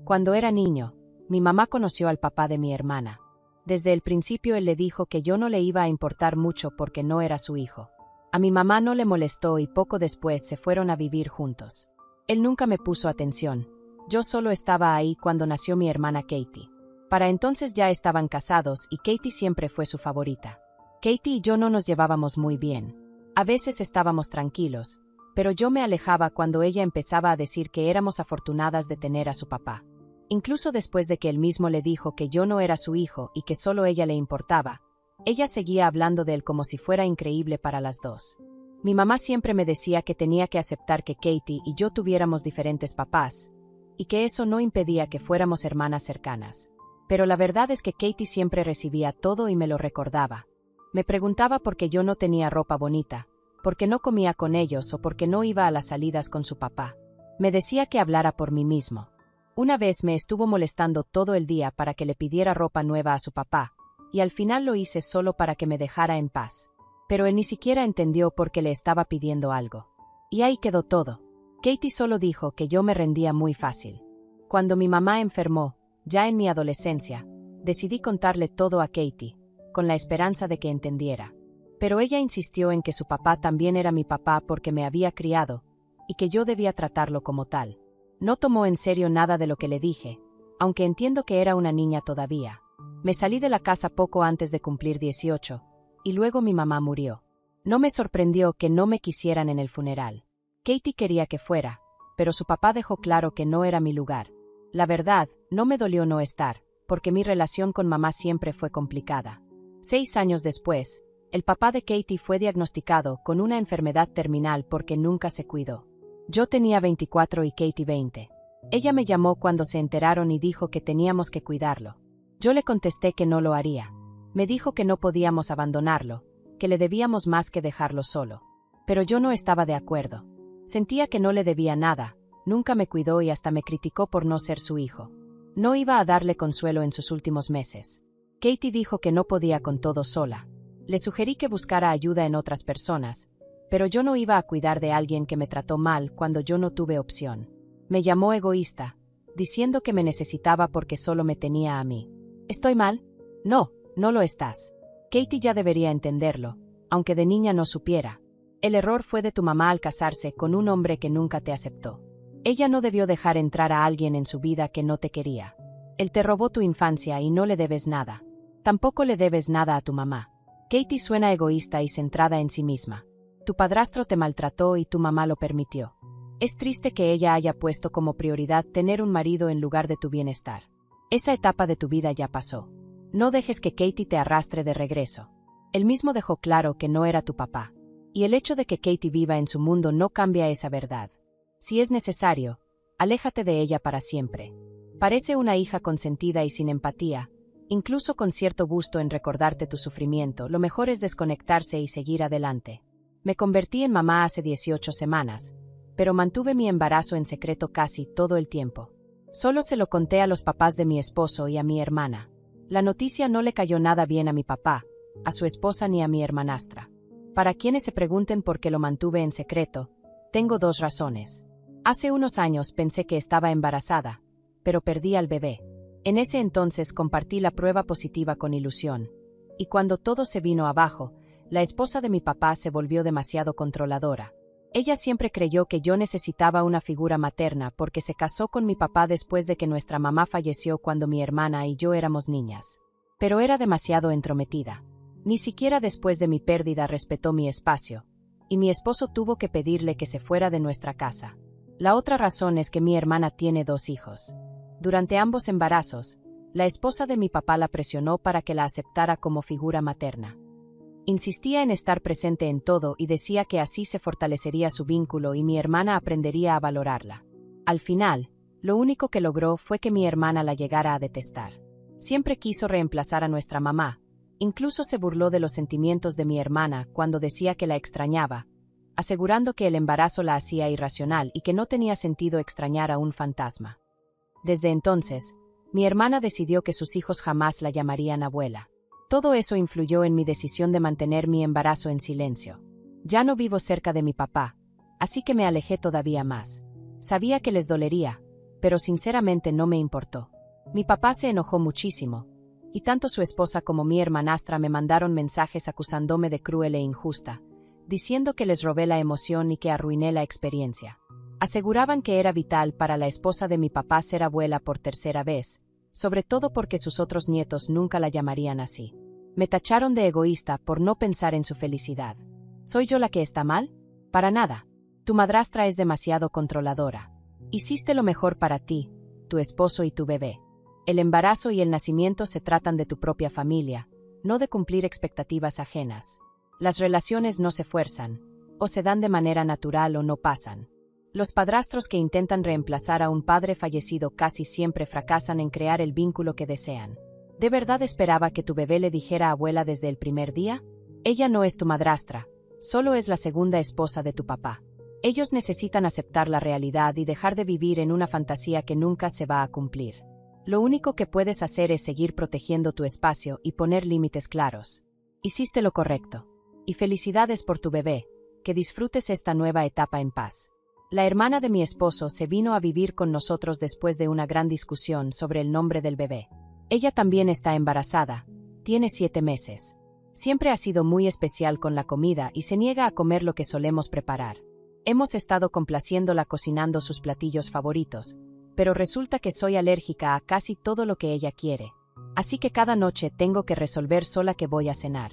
Cuando era niño, mi mamá conoció al papá de mi hermana. Desde el principio él le dijo que yo no le iba a importar mucho porque no era su hijo. A mi mamá no le molestó y poco después se fueron a vivir juntos. Él nunca me puso atención. Yo solo estaba ahí cuando nació mi hermana Katie. Para entonces ya estaban casados y Katie siempre fue su favorita. Katie y yo no nos llevábamos muy bien. A veces estábamos tranquilos, pero yo me alejaba cuando ella empezaba a decir que éramos afortunadas de tener a su papá. Incluso después de que él mismo le dijo que yo no era su hijo y que solo ella le importaba, ella seguía hablando de él como si fuera increíble para las dos. Mi mamá siempre me decía que tenía que aceptar que Katie y yo tuviéramos diferentes papás, y que eso no impedía que fuéramos hermanas cercanas. Pero la verdad es que Katie siempre recibía todo y me lo recordaba. Me preguntaba por qué yo no tenía ropa bonita, por qué no comía con ellos o por qué no iba a las salidas con su papá. Me decía que hablara por mí mismo. Una vez me estuvo molestando todo el día para que le pidiera ropa nueva a su papá, y al final lo hice solo para que me dejara en paz. Pero él ni siquiera entendió por qué le estaba pidiendo algo. Y ahí quedó todo. Katie solo dijo que yo me rendía muy fácil. Cuando mi mamá enfermó, ya en mi adolescencia, decidí contarle todo a Katie, con la esperanza de que entendiera. Pero ella insistió en que su papá también era mi papá porque me había criado, y que yo debía tratarlo como tal. No tomó en serio nada de lo que le dije, aunque entiendo que era una niña todavía. Me salí de la casa poco antes de cumplir 18, y luego mi mamá murió. No me sorprendió que no me quisieran en el funeral. Katie quería que fuera, pero su papá dejó claro que no era mi lugar. La verdad, no me dolió no estar, porque mi relación con mamá siempre fue complicada. 6 años después, el papá de Katie fue diagnosticado con una enfermedad terminal porque nunca se cuidó. Yo tenía 24 y Katie 20. Ella me llamó cuando se enteraron y dijo que teníamos que cuidarlo. Yo le contesté que no lo haría. Me dijo que no podíamos abandonarlo, que le debíamos más que dejarlo solo. Pero yo no estaba de acuerdo. Sentía que no le debía nada, nunca me cuidó y hasta me criticó por no ser su hijo. No iba a darle consuelo en sus últimos meses. Katie dijo que no podía con todo sola. Le sugerí que buscara ayuda en otras personas, pero yo no iba a cuidar de alguien que me trató mal cuando yo no tuve opción. Me llamó egoísta, diciendo que me necesitaba porque solo me tenía a mí. ¿Estoy mal? No, no lo estás. Katie ya debería entenderlo, aunque de niña no supiera. El error fue de tu mamá al casarse con un hombre que nunca te aceptó. Ella no debió dejar entrar a alguien en su vida que no te quería. Él te robó tu infancia y no le debes nada. Tampoco le debes nada a tu mamá. Katie suena egoísta y centrada en sí misma. Tu padrastro te maltrató y tu mamá lo permitió. Es triste que ella haya puesto como prioridad tener un marido en lugar de tu bienestar. Esa etapa de tu vida ya pasó. No dejes que Katie te arrastre de regreso. Él mismo dejó claro que no era tu papá. Y el hecho de que Katie viva en su mundo no cambia esa verdad. Si es necesario, aléjate de ella para siempre. Parece una hija consentida y sin empatía, incluso con cierto gusto en recordarte tu sufrimiento. Lo mejor es desconectarse y seguir adelante. Me convertí en mamá hace 18 semanas, pero mantuve mi embarazo en secreto casi todo el tiempo. Solo se lo conté a los papás de mi esposo y a mi hermana. La noticia no le cayó nada bien a mi papá, a su esposa ni a mi hermanastra. Para quienes se pregunten por qué lo mantuve en secreto, tengo 2 razones. Hace unos años pensé que estaba embarazada, pero perdí al bebé. En ese entonces compartí la prueba positiva con ilusión. Y cuando todo se vino abajo, la esposa de mi papá se volvió demasiado controladora. Ella siempre creyó que yo necesitaba una figura materna porque se casó con mi papá después de que nuestra mamá falleció cuando mi hermana y yo éramos niñas. Pero era demasiado entrometida. Ni siquiera después de mi pérdida respetó mi espacio, y mi esposo tuvo que pedirle que se fuera de nuestra casa. La otra razón es que mi hermana tiene 2 hijos. Durante ambos embarazos, la esposa de mi papá la presionó para que la aceptara como figura materna. Insistía en estar presente en todo y decía que así se fortalecería su vínculo y mi hermana aprendería a valorarla. Al final, lo único que logró fue que mi hermana la llegara a detestar. Siempre quiso reemplazar a nuestra mamá, incluso se burló de los sentimientos de mi hermana cuando decía que la extrañaba, asegurando que el embarazo la hacía irracional y que no tenía sentido extrañar a un fantasma. Desde entonces, mi hermana decidió que sus hijos jamás la llamarían abuela. Todo eso influyó en mi decisión de mantener mi embarazo en silencio. Ya no vivo cerca de mi papá, así que me alejé todavía más. Sabía que les dolería, pero sinceramente no me importó. Mi papá se enojó muchísimo, y tanto su esposa como mi hermanastra me mandaron mensajes acusándome de cruel e injusta, diciendo que les robé la emoción y que arruiné la experiencia. Aseguraban que era vital para la esposa de mi papá ser abuela por tercera vez, sobre todo porque sus otros nietos nunca la llamarían así. Me tacharon de egoísta por no pensar en su felicidad. ¿Soy yo la que está mal? Para nada. Tu madrastra es demasiado controladora. Hiciste lo mejor para ti, tu esposo y tu bebé. El embarazo y el nacimiento se tratan de tu propia familia, no de cumplir expectativas ajenas. Las relaciones no se fuerzan, o se dan de manera natural o no pasan. Los padrastros que intentan reemplazar a un padre fallecido casi siempre fracasan en crear el vínculo que desean. ¿De verdad esperaba que tu bebé le dijera abuela desde el primer día? Ella no es tu madrastra, solo es la segunda esposa de tu papá. Ellos necesitan aceptar la realidad y dejar de vivir en una fantasía que nunca se va a cumplir. Lo único que puedes hacer es seguir protegiendo tu espacio y poner límites claros. Hiciste lo correcto. Y felicidades por tu bebé, que disfrutes esta nueva etapa en paz. La hermana de mi esposo se vino a vivir con nosotros después de una gran discusión sobre el nombre del bebé. Ella también está embarazada, tiene 7 meses. Siempre ha sido muy especial con la comida y se niega a comer lo que solemos preparar. Hemos estado complaciéndola cocinando sus platillos favoritos, pero resulta que soy alérgica a casi todo lo que ella quiere. Así que cada noche tengo que resolver sola qué voy a cenar.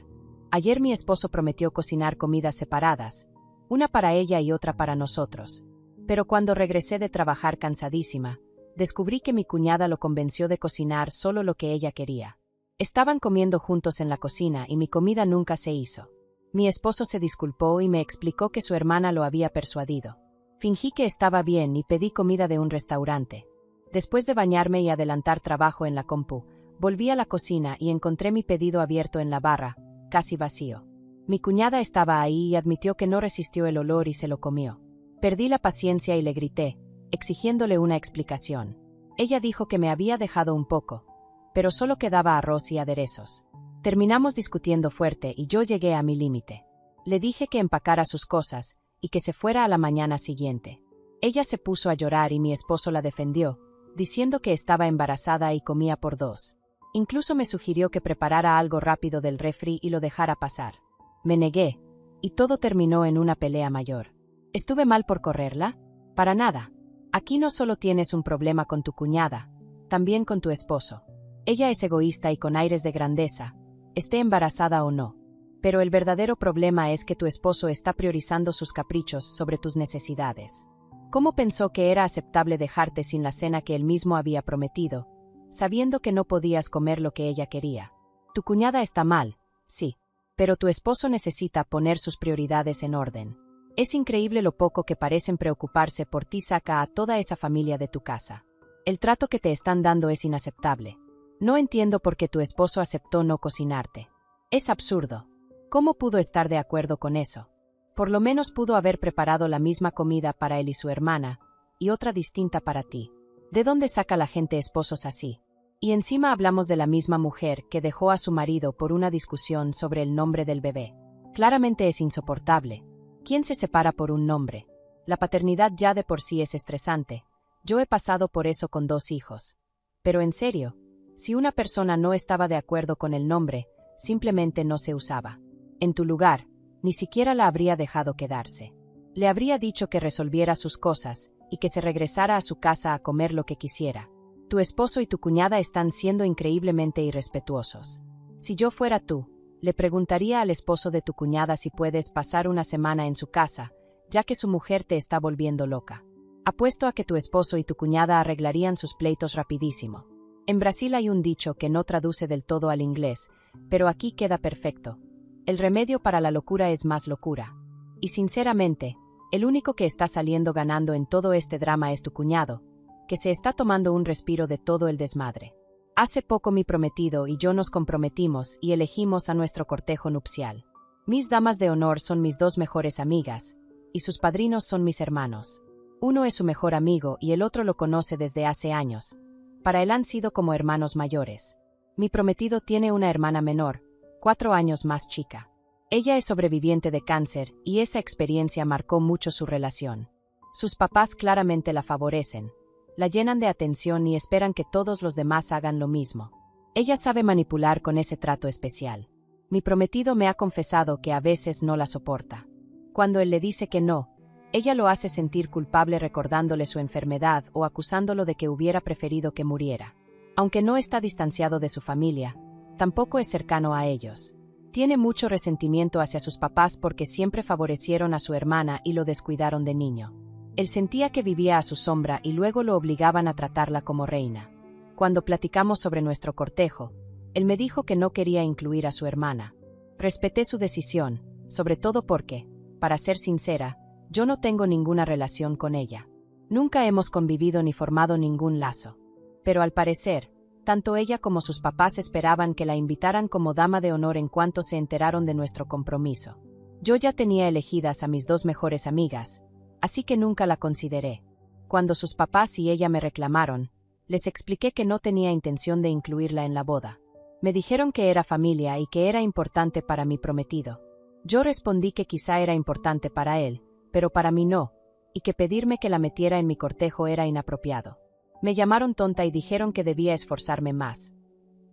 Ayer mi esposo prometió cocinar comidas separadas, una para ella y otra para nosotros. Pero cuando regresé de trabajar cansadísima, descubrí que mi cuñada lo convenció de cocinar solo lo que ella quería. Estaban comiendo juntos en la cocina y mi comida nunca se hizo. Mi esposo se disculpó y me explicó que su hermana lo había persuadido. Fingí que estaba bien y pedí comida de un restaurante. Después de bañarme y adelantar trabajo en la compu, volví a la cocina y encontré mi pedido abierto en la barra, casi vacío. Mi cuñada estaba ahí y admitió que no resistió el olor y se lo comió. Perdí la paciencia y le grité, exigiéndole una explicación. Ella dijo que me había dejado un poco, pero solo quedaba arroz y aderezos. Terminamos discutiendo fuerte y yo llegué a mi límite. Le dije que empacara sus cosas y que se fuera a la mañana siguiente. Ella se puso a llorar y mi esposo la defendió, diciendo que estaba embarazada y comía por 2. Incluso me sugirió que preparara algo rápido del refri y lo dejara pasar. Me negué, y todo terminó en una pelea mayor. ¿Estuve mal por correrla? Para nada. Aquí no solo tienes un problema con tu cuñada, también con tu esposo. Ella es egoísta y con aires de grandeza, esté embarazada o no. Pero el verdadero problema es que tu esposo está priorizando sus caprichos sobre tus necesidades. ¿Cómo pensó que era aceptable dejarte sin la cena que él mismo había prometido, sabiendo que no podías comer lo que ella quería? Tu cuñada está mal, sí, pero tu esposo necesita poner sus prioridades en orden. Es increíble lo poco que parecen preocuparse por ti. Saca a toda esa familia de tu casa. El trato que te están dando es inaceptable. No entiendo por qué tu esposo aceptó no cocinarte. Es absurdo. ¿Cómo pudo estar de acuerdo con eso? Por lo menos pudo haber preparado la misma comida para él y su hermana, y otra distinta para ti. ¿De dónde saca la gente esposos así? Y encima hablamos de la misma mujer que dejó a su marido por una discusión sobre el nombre del bebé. Claramente es insoportable. ¿Quién se separa por un nombre? La paternidad ya de por sí es estresante. Yo he pasado por eso con 2 hijos. Pero en serio, si una persona no estaba de acuerdo con el nombre, simplemente no se usaba. En tu lugar, ni siquiera la habría dejado quedarse. Le habría dicho que resolviera sus cosas y que se regresara a su casa a comer lo que quisiera. Tu esposo y tu cuñada están siendo increíblemente irrespetuosos. Si yo fuera tú, le preguntaría al esposo de tu cuñada si puedes pasar una semana en su casa, ya que su mujer te está volviendo loca. Apuesto a que tu esposo y tu cuñada arreglarían sus pleitos rapidísimo. En Brasil hay un dicho que no traduce del todo al inglés, pero aquí queda perfecto. El remedio para la locura es más locura. Y sinceramente, el único que está saliendo ganando en todo este drama es tu cuñado, que se está tomando un respiro de todo el desmadre. Hace poco mi prometido y yo nos comprometimos y elegimos a nuestro cortejo nupcial. Mis damas de honor son mis 2 mejores amigas, y sus padrinos son mis hermanos. Uno es su mejor amigo y el otro lo conoce desde hace años. Para él han sido como hermanos mayores. Mi prometido tiene una hermana menor, 4 años más chica. Ella es sobreviviente de cáncer y esa experiencia marcó mucho su relación. Sus papás claramente la favorecen. La llenan de atención y esperan que todos los demás hagan lo mismo. Ella sabe manipular con ese trato especial. Mi prometido me ha confesado que a veces no la soporta. Cuando él le dice que no, ella lo hace sentir culpable recordándole su enfermedad o acusándolo de que hubiera preferido que muriera. Aunque no está distanciado de su familia, tampoco es cercano a ellos. Tiene mucho resentimiento hacia sus papás porque siempre favorecieron a su hermana y lo descuidaron de niño. Él sentía que vivía a su sombra y luego lo obligaban a tratarla como reina. Cuando platicamos sobre nuestro cortejo, él me dijo que no quería incluir a su hermana. Respeté su decisión, sobre todo porque, para ser sincera, yo no tengo ninguna relación con ella. Nunca hemos convivido ni formado ningún lazo. Pero al parecer, tanto ella como sus papás esperaban que la invitaran como dama de honor en cuanto se enteraron de nuestro compromiso. Yo ya tenía elegidas a mis 2 mejores amigas, así que nunca la consideré. Cuando sus papás y ella me reclamaron, les expliqué que no tenía intención de incluirla en la boda. Me dijeron que era familia y que era importante para mi prometido. Yo respondí que quizá era importante para él, pero para mí no, y que pedirme que la metiera en mi cortejo era inapropiado. Me llamaron tonta y dijeron que debía esforzarme más.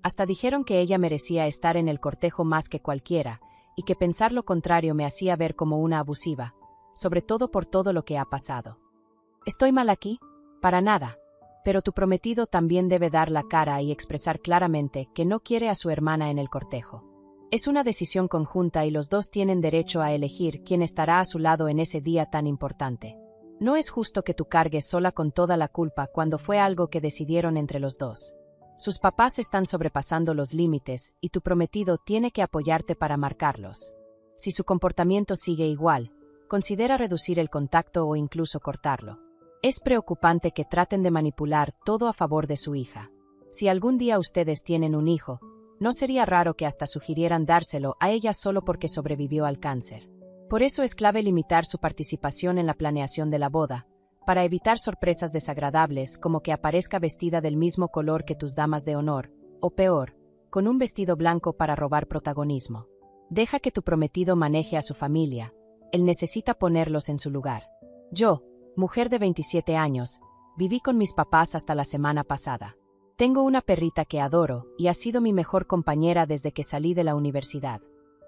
Hasta dijeron que ella merecía estar en el cortejo más que cualquiera, y que pensar lo contrario me hacía ver como una abusiva, sobre todo por todo lo que ha pasado. ¿Estoy mal aquí? Para nada. Pero tu prometido también debe dar la cara y expresar claramente que no quiere a su hermana en el cortejo. Es una decisión conjunta y los dos tienen derecho a elegir quién estará a su lado en ese día tan importante. No es justo que tú cargues sola con toda la culpa cuando fue algo que decidieron entre los dos. Sus papás están sobrepasando los límites y tu prometido tiene que apoyarte para marcarlos. Si su comportamiento sigue igual, considera reducir el contacto o incluso cortarlo. Es preocupante que traten de manipular todo a favor de su hija. Si algún día ustedes tienen un hijo, no sería raro que hasta sugirieran dárselo a ella solo porque sobrevivió al cáncer. Por eso es clave limitar su participación en la planeación de la boda, para evitar sorpresas desagradables como que aparezca vestida del mismo color que tus damas de honor, o peor, con un vestido blanco para robar protagonismo. Deja que tu prometido maneje a su familia, él necesita ponerlos en su lugar. Yo, mujer de 27 años, viví con mis papás hasta la semana pasada. Tengo una perrita que adoro y ha sido mi mejor compañera desde que salí de la universidad.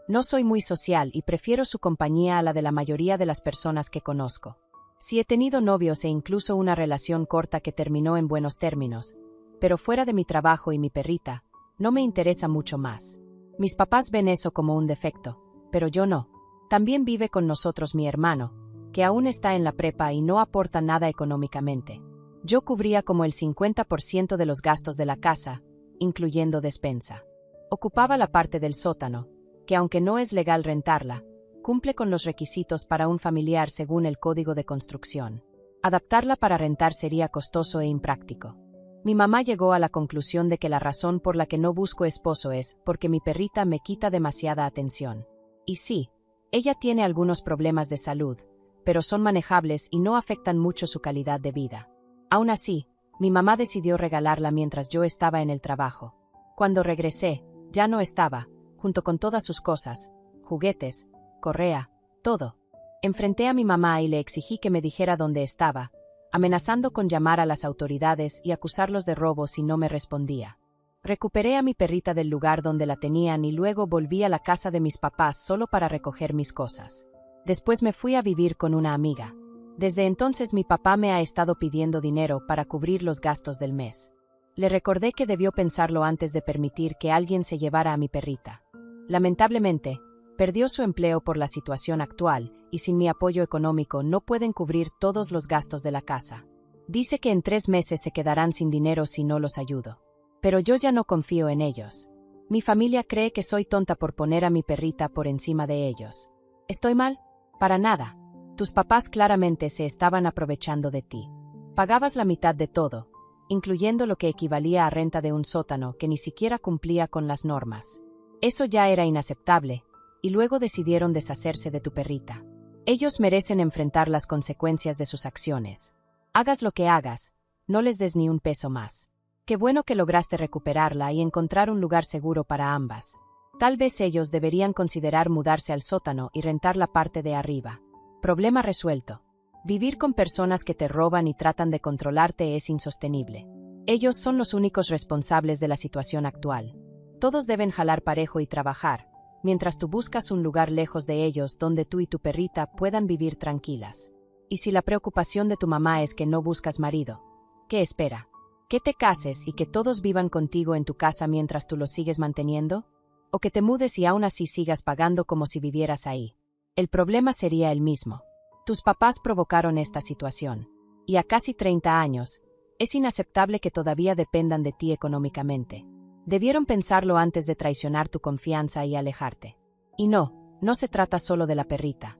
No soy muy social y prefiero su compañía a la de la mayoría de las personas que conozco. Sí he tenido novios e incluso una relación corta que terminó en buenos términos, pero fuera de mi trabajo y mi perrita, no me interesa mucho más. Mis papás ven eso como un defecto, pero yo no. También vive con nosotros mi hermano, que aún está en la prepa y no aporta nada económicamente. Yo cubría como el 50% de los gastos de la casa, incluyendo despensa. Ocupaba la parte del sótano, que aunque no es legal rentarla, cumple con los requisitos para un familiar según el Código de Construcción. Adaptarla para rentar sería costoso e impráctico. Mi mamá llegó a la conclusión de que la razón por la que no busco esposo es porque mi perrita me quita demasiada atención. Y sí, ella tiene algunos problemas de salud, pero son manejables y no afectan mucho su calidad de vida. Aún así, mi mamá decidió regalarla mientras yo estaba en el trabajo. Cuando regresé, ya no estaba, junto con todas sus cosas, juguetes, correa, todo. Enfrenté a mi mamá y le exigí que me dijera dónde estaba, amenazando con llamar a las autoridades y acusarlos de robo si no me respondía. Recuperé a mi perrita del lugar donde la tenían y luego volví a la casa de mis papás solo para recoger mis cosas. Después me fui a vivir con una amiga. Desde entonces mi papá me ha estado pidiendo dinero para cubrir los gastos del mes. Le recordé que debió pensarlo antes de permitir que alguien se llevara a mi perrita. Lamentablemente, perdió su empleo por la situación actual y sin mi apoyo económico no pueden cubrir todos los gastos de la casa. Dice que en 3 meses se quedarán sin dinero si no los ayudo. Pero yo ya no confío en ellos. Mi familia cree que soy tonta por poner a mi perrita por encima de ellos. ¿Estoy mal? Para nada. Tus papás claramente se estaban aprovechando de ti. Pagabas la mitad de todo, incluyendo lo que equivalía a renta de un sótano que ni siquiera cumplía con las normas. Eso ya era inaceptable, y luego decidieron deshacerse de tu perrita. Ellos merecen enfrentar las consecuencias de sus acciones. Hagas lo que hagas, no les des ni un peso más. Qué bueno que lograste recuperarla y encontrar un lugar seguro para ambas. Tal vez ellos deberían considerar mudarse al sótano y rentar la parte de arriba. Problema resuelto. Vivir con personas que te roban y tratan de controlarte es insostenible. Ellos son los únicos responsables de la situación actual. Todos deben jalar parejo y trabajar, mientras tú buscas un lugar lejos de ellos donde tú y tu perrita puedan vivir tranquilas. Y si la preocupación de tu mamá es que no buscas marido, ¿qué espera? ¿Que te cases y que todos vivan contigo en tu casa mientras tú los sigues manteniendo? ¿O que te mudes y aún así sigas pagando como si vivieras ahí? El problema sería el mismo. Tus papás provocaron esta situación. Y a casi 30 años, es inaceptable que todavía dependan de ti económicamente. Debieron pensarlo antes de traicionar tu confianza y alejarte. Y no se trata solo de la perrita.